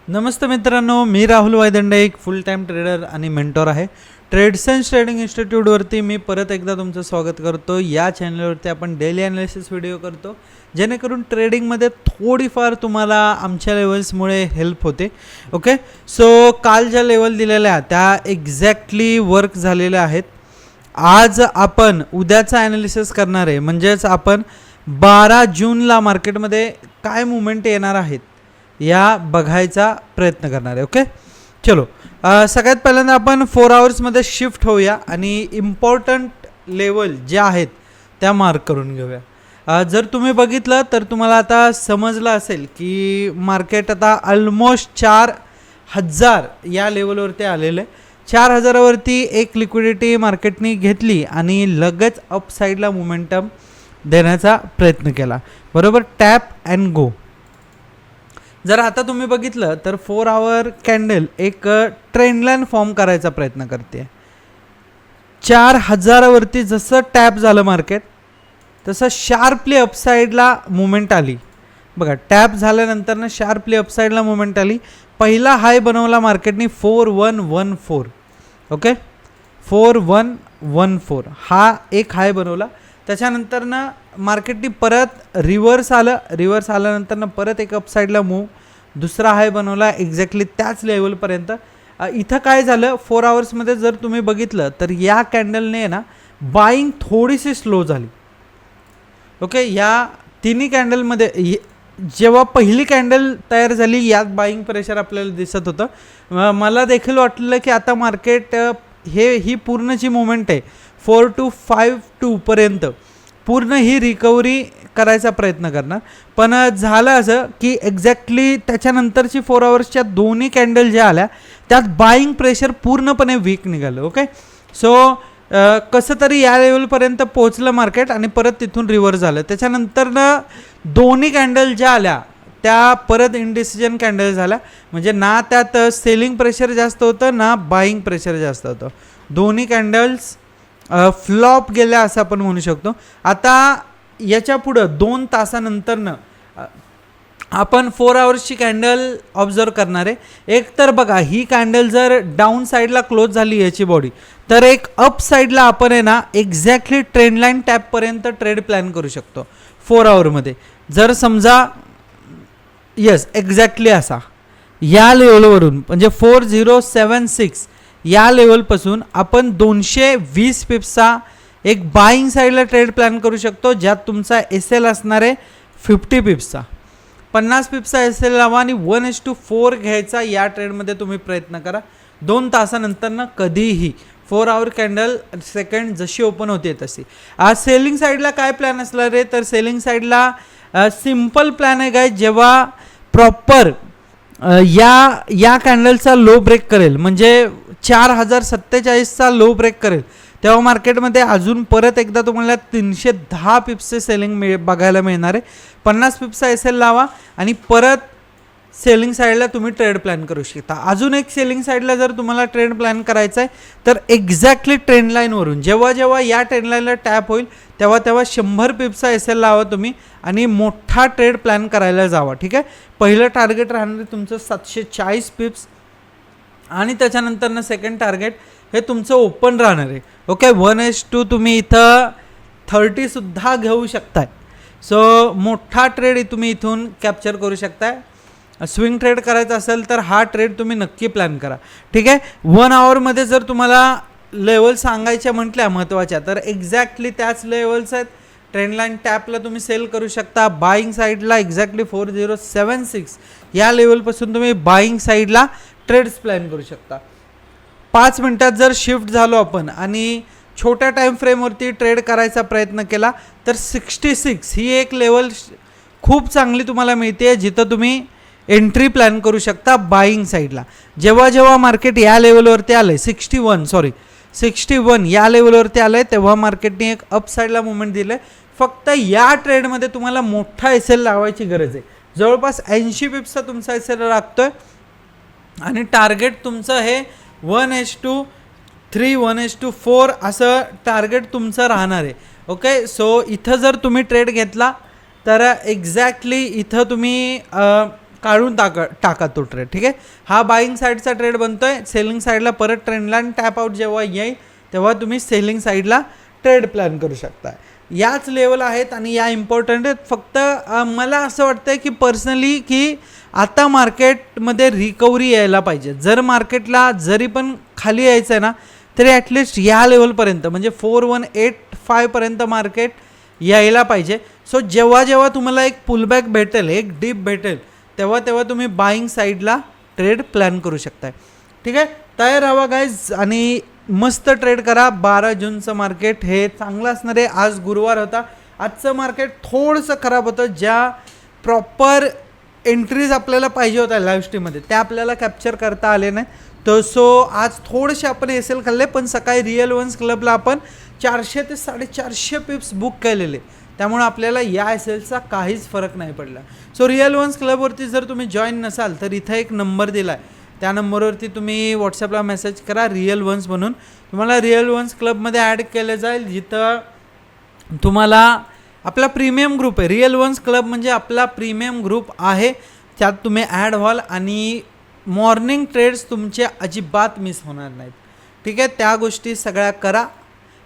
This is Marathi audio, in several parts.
नमस्ते मित्रांनो, मी राहुल वायदंडे, एक फुल टाईम ट्रेडर आणि मेंटॉर आहे. ट्रेडसेन्स ट्रेडिंग इन्स्टिट्यूटवरती मी परत एकदा तुमचं स्वागत करतो. या चॅनलवरती आपण डेली ॲनालिसिस व्हिडिओ करतो, जेणेकरून ट्रेडिंगमध्ये थोडीफार तुम्हाला आमच्या लेवल्समुळे हेल्प होते. ओके, सो काल ज्या लेवल दिलेल्या त्या एक्झॅक्टली वर्क झालेल्या आहेत. आज आपण उद्याचा ॲनालिसिस करणार आहे, म्हणजेच आपण 12 जूनला मार्केटमध्ये काय मुवमेंट येणार आहेत या बघायचा प्रयत्न करणार आहे. ओके, चलो सगळ्यात पहिल्यांदा आपण 4 आवर्समध्ये शिफ्ट होऊया आणि इम्पॉर्टंट लेवल ज्या आहेत त्या मार्क करून घेऊया. जर तुम्ही बघितलं तर तुम्हाला आता समजलं असेल की मार्केट आता ऑलमोस्ट 4000 या लेवलवरती आलेलं आहे. 4000वरती एक लिक्विडिटी मार्केटनी घेतली आणि लगेच अपसाईडला मोमेंटम देण्याचा प्रयत्न केला. बरोबर, टॅप अँड गो. जर आता तुम्ही बघितलं तर 4 आवर कॅन्डल एक ट्रेंड लाईन फॉर्म करायचा प्रयत्न करते. 4000वरती जसं टॅप झालं मार्केट तसं शार्पली अपसाईडला मुवमेंट आली. बघा, टॅप झाल्यानंतर शार्पली अपसाईडला मुवमेंट आली. पहिला हाय बनवला मार्केटनी 4114. ओके, 4114 हा एक हाय बनवला. त्याच्यानंतर मार्केटनी परत रिव्हर्स आल्यानंतर परत एक अपसाईडला मूव, दुसरा हाय बनवला एक्झॅक्टली त्याच लेवलपर्यंत. इथं काय झालं, 4 आवर्समध्ये जर तुम्ही बघितलं तर या कॅन्डलने ना बाईंग थोडीशी स्लो झाली. ओके, या तिन्ही कॅन्डलमध्ये जेव्हा पहिली कॅन्डल तयार झाली यात बाईंग प्रेशर आपल्याला दिसत होतं. मला देखील वाटलं की आता मार्केट ही पूर्ण जी मुवमेंट आहे 4252 पर्यंत पूर्ण ही रिकव्हरी करायचा प्रयत्न करणार. पण झालं असं की एक्झॅक्टली त्याच्यानंतरची 4 आवर्सच्या दोन्ही कॅन्डल ज्या आल्या त्यात बाईंग प्रेशर पूर्णपणे वीक निघालं. ओके, सो कसं तरी या लेवलपर्यंत पोहोचलं मार्केट आणि परत तिथून रिव्हर्स झालं. त्याच्यानंतर दोन्ही कॅन्डल ज्या आल्या त्या परत इनडिसिजन कॅन्डल झाल्या. म्हणजे ना त्यात सेलिंग प्रेशर जास्त होतं ना बाईंग प्रेशर जास्त होतं. दोन्ही कॅन्डल्स फ्लॉप गेल्या असं आपण म्हणू शकतो. आता याच्या पुढं 2 तासानंतरनं आपण 4 आवर्सची कॅन्डल ऑब्झर्व करणार आहे. एक तर बघा, ही कॅन्डल जर डाऊन साईडला क्लोज झाली याची बॉडी, तर एक अप साईडला आपण आहे ना एक्झॅक्टली ट्रेंड लाईन टॅपपर्यंत ट्रेड प्लॅन करू शकतो 4 आवरमध्ये. जर समजा येस एक्झॅक्टली असा या लेवलवरून म्हणजे 4076 या लेवलपासून आपण 220 पिप्सचा एक बाईंग साईडला ट्रेड प्लॅन करू शकतो, ज्यात तुमचा एस एल असणार आहे 50 पिप्सचा. 50 पिप्सचा एस एल लावा आणि 1:4 घ्यायचा या ट्रेडमध्ये तुम्ही प्रयत्न करा. 2 तासानंतर कधीही 4 आवर कॅन्डल सेकंड जशी ओपन होते तशी. आज सेलिंग साईडला काय प्लॅन असणार आहे, तर सेलिंग साईडला सिम्पल प्लॅन आहे काय, जेव्हा प्रॉपर या कॅन्डलचा लो ब्रेक करेल, म्हणजे 4047चा लो ब्रेक करेल, तेव्हा मार्केटमध्ये अजून परत एकदा तुम्हाला 310 पिप्सचे सेलिंग बघायला मिळणार आहे. 50 पिप्सचा एस एल लावा आणि परत सेलिंग साईडला तुम्ही ट्रेड प्लॅन करू शकता. अजून एक सेलिंग साईडला जर तुम्हाला ट्रेड प्लॅन करायचा आहे तर एक्झॅक्टली ट्रेंड लाईनवरून जेव्हा या ट्रेंड लाईनला टॅप होईल तेव्हा 100 पिप्सचा एस एल लावा तुम्ही आणि मोठा ट्रेड प्लॅन करायला जावा. ठीक आहे, पहिलं टार्गेट राहणार तुमचं 740 पिप्स आणि त्याच्यानंतर सेकंड टार्गेट हे तुमचं ओपन राहणार आहे. ओके, 1:2 तुम्ही इथं 30सुद्धा घेऊ शकताय. सो मोठा ट्रेड तुम्ही इथून कॅप्चर करू शकताय. स्विंग ट्रेड करायचा असेल तर हा ट्रेड तुम्ही नक्की प्लॅन करा. ठीक आहे, 1 आवरमध्ये जर तुम्हाला लेवल सांगायच्या म्हटल्या महत्त्वाच्या तर एक्झॅक्टली त्याच लेवल्स आहेत. ट्रेंड लाईन टॅपला तुम्ही सेल करू शकता. बाईंग साईडला एक्झॅक्टली 4076 या लेवलपासून तुम्ही बाईंग साईडला ट्रेड्स प्लॅन करू शकता. 5 मिनटात जर शिफ्ट झालो आपण आणि छोट्या टाईम फ्रेमवरती ट्रेड करायचा प्रयत्न केला तर 66 ही एक लेवल खूप चांगली तुम्हाला मिळते, जिथं तुम्ही एंट्री प्लॅन करू शकता बाईंग साईडला. जेव्हा मार्केट या लेवलवरती आलं आहे 61 या लेवलवरती आलं आहे तेव्हा मार्केटने एक अपसाईडला मुवमेंट दिलं आहे. फक्त या ट्रेडमध्ये तुम्हाला मोठा एस एल लावायची गरज आहे. जवळपास 80 पिप्सचा तुमचा एस एल लागतो आहे आणि टार्गेट तुमचं हे 1:3 1:4 असं टार्गेट तुमचं राहणार आहे. ओके, सो इथं जर तुम्ही ट्रेड घेतला तर एक्झॅक्टली इथं तुम्ही काढून टाका तो ट्रेड. ठीक आहे, हा बाईंग साईडचा ट्रेड बनतोय. सेलिंग साईडला परत ट्रेंडला आणि टॅप आउट जेव्हा येईल तेव्हा तुम्ही सेलिंग साईडला ट्रेड प्लॅन करू शकता. याच लेवल आहेत आणि या इम्पॉर्टंट आहेत. फक्त मला असं वाटतं की पर्सनली की आता मार्केटमध्ये रिकव्हरी यायला पाहिजे. जर मार्केटला जरी पण खाली यायचं आहे ना तरी ॲटलिस्ट या लेवलपर्यंत म्हणजे 4185 पर्यंत मार्केट यायला पाहिजे. सो जेव्हा जेव्हा तुम्हाला एक पुलबॅक भेटेल, एक डीप भेटेल, तेव्हा तेव्हा तुम्ही बाईंग साईडला ट्रेड प्लॅन करू शकताय. ठीक आहे, तयार राहा गाईज आणि मस्त ट्रेड करा. 12 जूनचं मार्केट हे चांगलं असणार आहे. आज गुरुवार होता, आजचं मार्केट थोडंसं खराब होतं. ज्या प्रॉपर एंट्रीज आपल्याला पाहिजे होत्या लाईव्ह स्ट्रीममध्ये त्या आपल्याला कॅप्चर करता आले नाही. तर सो आज थोडेसे आपण एस एल खाल्ले, पण सकाळी रिअल वन्स क्लबला आपण 400 ते 450 पिप्स बुक केलेले, त्यामुळे आपल्याला या एस एलचा काहीच फरक नाही पडला. सो रिअल वन्स क्लबवरती जर तुम्ही जॉईन नसाल तर इथं एक नंबर दिला आहे, त्या नंबरवरती तुम्ही व्हॉट्सअपला मेसेज करा रिअल वन्स म्हणून. तुम्हाला रिअल वन्स क्लबमध्ये ॲड केलं जाईल, जिथं तुम्हाला आपला प्रीमियम ग्रुप आहे. रिअल वन्स क्लब म्हणजे आपला प्रीमियम ग्रुप आहे, त्यात तुम्ही ॲड व्हाल आणि मॉर्निंग ट्रेड्स तुमचे अजिबात मिस होणार नाहीत. ठीक आहे, त्या गोष्टी सगळ्या करा.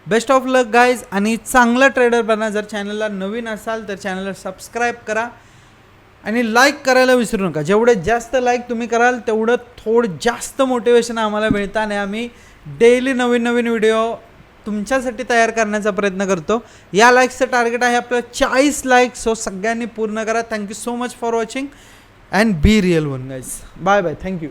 बेस्ट ऑफ लक गाईज आणि चांगला ट्रेडर बना. जर चॅनलला नवीन असाल तर चॅनलला सबस्क्राईब करा आणि लाईक करायला विसरू नका. जेवढे जास्त लाईक तुम्ही कराल तेवढं थोडं जास्त मोटिवेशन आम्हाला मिळतं आणि आम्ही डेली नवीन नवीन व्हिडिओ तुमच्यासाठी तयार करण्याचा प्रयत्न करतो. या लाईक्सचं टार्गेट आहे आपलं 40 लाईक. सो सगळ्यांनी पूर्ण करा. Thank you so much for watching and be real one guys. Bye bye, thank you.